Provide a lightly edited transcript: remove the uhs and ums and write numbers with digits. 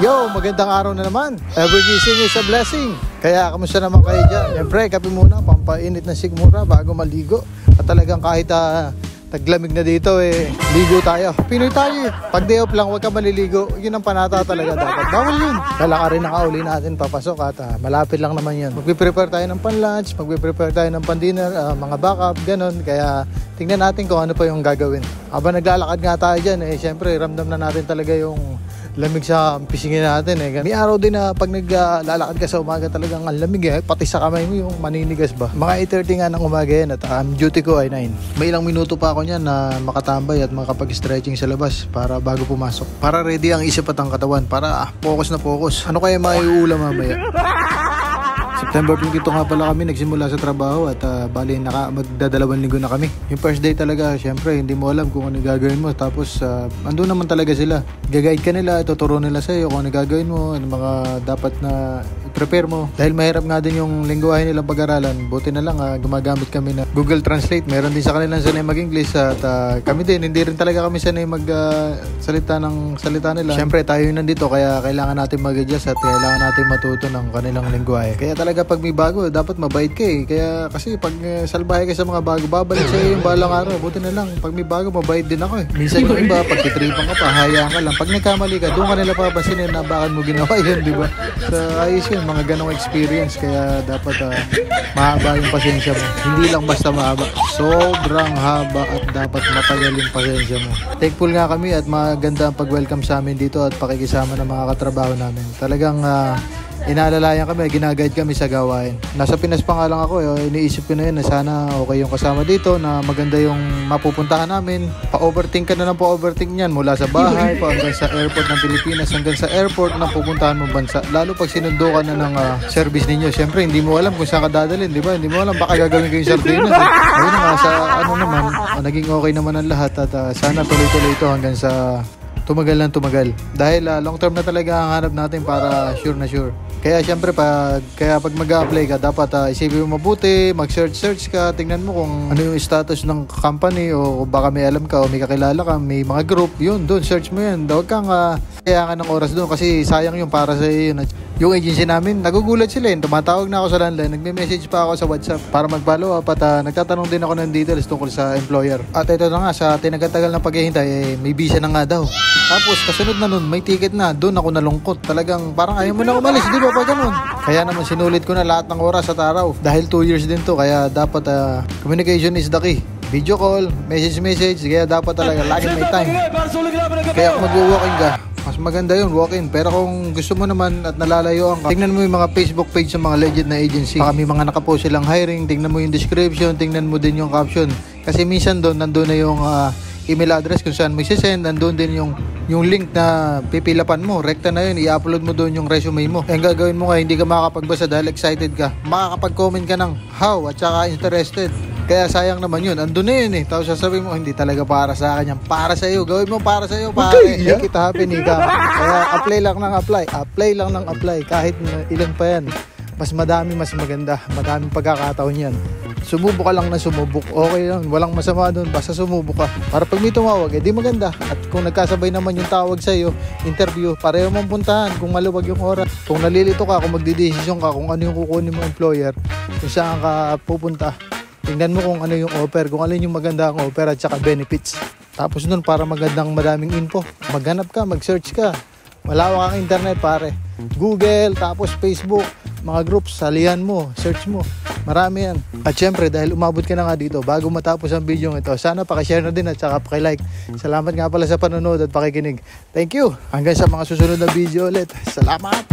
Yo, magandang araw na naman. Every gising is a blessing. Kaya kamusta naman kayo dyan? Siyempre, kape muna, pampainit ng sigmura bago maligo. At talagang kahit taglamig na dito ligo tayo. Pinoy tayo Pag day off lang, huwag ka maliligo. Yun ang panata talaga dapat. Bawal yun. Lalakarin na kauli natin papasok at malapit lang naman yun. Magpiprepare tayo ng pan-lunch, magpiprepare tayo ng pan-dinner, mga backup, ganun. Kaya tingnan natin kung ano pa yung gagawin. Habang naglalakad nga tayo dyan, syempre ramdam na natin talaga yung lamig sa pisingin natin May araw din na pag naglalakad ka sa umaga talagang ang lamig pati sa kamay mo yung maninigas ba. Mga 8:30 nga ng umaga yan at duty ko ay 9. May ilang minuto pa ako niyan na makatambay at makapag-stretching sa labas para bago pumasok. Para ready ang isip at ang katawan para focus na focus. Ano kaya maiulam mamaya? September 22 nga pala kami nagsimula sa trabaho at bali magdadalawang linggo na kami. Yung first day talaga, syempre hindi mo alam kung ano gagawin mo. Tapos andun naman talaga sila. Gagayad ka nila, tuturo nila sa'yo kung ano gagawin mo, ano mga dapat na prepare mo. Dahil mahirap nga din yung lingwahe nilang pag-aralan, buti na lang gumagamit kami na Google Translate. Meron din sa kanilang sanay mag-English at kami din, hindi rin talaga kami sanay salita ng salita nila. Syempre tayo yun nandito kaya kailangan natin mag-adjust at kailangan natin matuto ng kanilang lingwahe. Kaya talaga pag may bago, dapat mabait ka Kaya kasi pag salbahe ka sa mga bago, babalik sa'yo yung balang araw. Buti na lang, pag may bago, mabait din ako Minsan yung iba, pag titripan ka pa, hayaan ka lang. Pag nagkamali ka, doon ka nila papasinin na bakit mo ginawa yun, di ba? So ayos yun, mga ganong experience. Kaya dapat mahaba yung pasensya mo. Hindi lang basta mahaba, sobrang haba at dapat matagal yung pasensya mo. Thankful nga kami at maganda ang pag-welcome sa amin dito at pakikisama ng mga katrabaho namin. Talagang inaalalayan kami, ginaguide kami sa gawain. Nasa Pinas pa nga lang ako, iniisip ko na yun na sana okay yung kasama dito, na maganda yung mapupuntahan namin. Pa-overthink ka na lang pa-overthink niyan mula sa bahay, hanggang sa airport ng Pilipinas, hanggang sa airport na pupuntahan mo bansa. Lalo pag sinundo ka na ng service ninyo, syempre hindi mo alam kung saan ka dadalhin, di ba? Hindi mo alam, baka gagawin ko yung sardinas. Ayun nga, sa naman, naging okay naman ang lahat at sana tuloy-tuloy ito hanggang sa tumagal ng tumagal. Dahil long term na talaga ang hanap natin para sure na sure. Kaya syempre pag mag-a-apply ka, dapat isipin mo mabuti, mag-search ka, tingnan mo kung ano yung status ng company o baka may alam ka o may kakilala ka, may mga group, yun, doon, search mo yun. Huwag kang kayangan ng oras doon kasi sayang yung para sa iyo yun. Yung agency namin, nagugulat sila tumatawag na ako sa landline, nagme-message pa ako sa WhatsApp para mag-follow up at nagtatanong din ako ng details tungkol sa employer. At ito na nga, sa tinagatagal ng paghihintay, may visa na nga daw. Tapos kasunod na nun, may ticket na, doon ako nalungkot. Talagang parang ayaw mo na umalis, di ba pa ganun? Kaya naman sinulit ko na lahat ng oras at araw. Dahil 2 years din to, kaya dapat communication is the key. Video call, message, kaya dapat talaga laging may time. Kaya kung mag-walk-in ka, mas maganda yun, walk-in. Pero kung gusto mo naman at nalalayuan ka, tingnan mo yung mga Facebook page ng mga legit na agency. Baka may mga nakapost silang hiring, tingnan mo yung description, tingnan mo din yung caption. Kasi minsan doon, nandun na yung email address kung saan mo isi-send, nandun din yung link na pipilapan mo, rekta na yun, i-upload mo doon yung resume mo. Ang gagawin mo hindi ka makakapagbasa dahil excited ka, makakapag-comment ka ng how at saka interested. Kaya sayang naman yun, andun na yun Tapos sasabihin mo, hindi talaga para sa akin yan, para sa iyo, gawin mo para sa iyo, pare. Okay, kita happy ka. Kaya apply lang ng apply, kahit ilan pa yan. Mas madami, mas maganda, madaming pagkakataon yan. Sumubok ka lang na sumubok, okay lang, walang masama doon, basta sumubok ka. Para pag may tumawag, di maganda. At kung nagkasabay naman yung tawag sa'yo, interview, pareho mong puntahan kung maluwag yung oras. Kung nalilito ka, kung magdidesisyon ka, kung ano yung kukunin mo employer, kung saan ka pupunta, tingnan mo kung ano yung offer, kung alin yung maganda ang offer at saka benefits. Tapos nun, para madaming info, maghanap ka, mag-search ka. Malawak ang internet, pare. Google, tapos Facebook, mga groups, salihan mo, search mo. Marami yan. At syempre, dahil umabot ka na nga dito, bago matapos ang video ito, sana pakishare na din at saka pakilike. Salamat nga pala sa panonood at pakikinig. Thank you. Hanggang sa mga susunod na video ulit. Salamat!